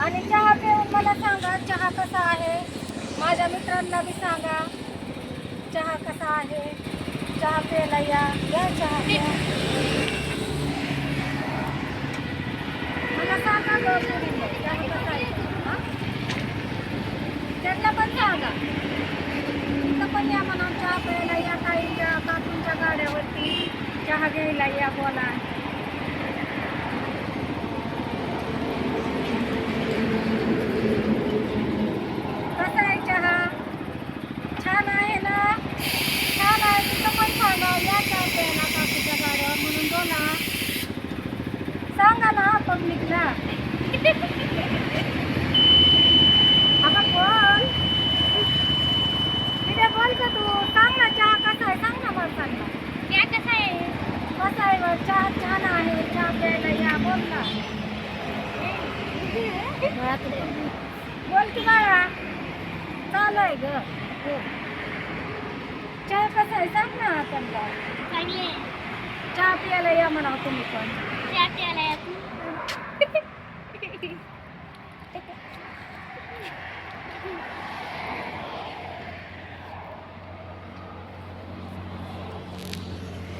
आणि चहा पिऊन मला सांगा चहा कसा आहे. माझ्या मित्रांना बी सांगा चहा कसा आहे. चहा प्यायला या चहा प्या. मला सांगा चहा कसा आहे. हा? त्यांना पण सांगा इथं पण या म्हणा चहा प्यायला या. ताईंच्या काकूंच्या गाड्यावरती चहा घ्यायला या. बोला कसा आहे चहा. छान आहे ना. छान आहे तिथं पण सांगा या चहा प्यायला काकूच्या गाड्यावर म्हणून बोला. सांगा ना पब्लिकला. आता बोल तिथे बोल का तू. सांग ना चहा कसा आहे. सांग ना मला सांग ना चहा कसा आहे. कसा आहे बघ चहा. छान आहे चहा प्यायला या. बोल ना बोल की बाळा. चालू आहे ग. चहा कसा आहे सांग ना त्यांना. चहा प्यायला या म्हणा तुम्ही पण. चहा प्यायला या तू.